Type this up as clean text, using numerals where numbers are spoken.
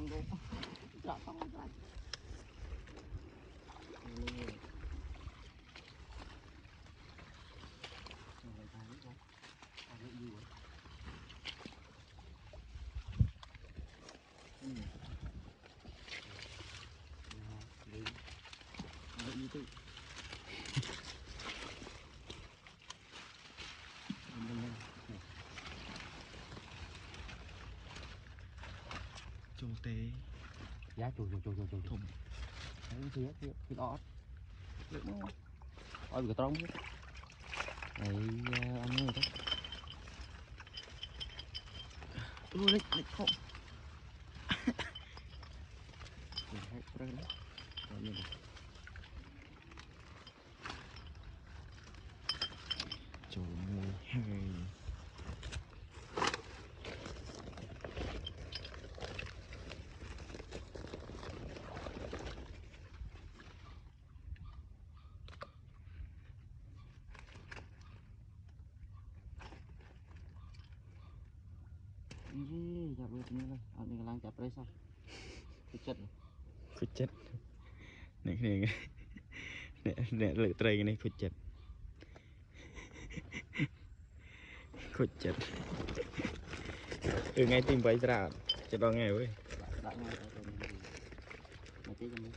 trong luôn chọn xong rồi châu tế giá chù thùng cái gì cái đó ôi bị trống này anh nghe đó ui lấy không chỗ mùi hơi chặt luôn như này anh đang chặt đây sao khuyết chất này nè lợi tray này khuyết chất ngay tìm váy ra cho đó nghe với đã ngay tại tôi mà tí cho mình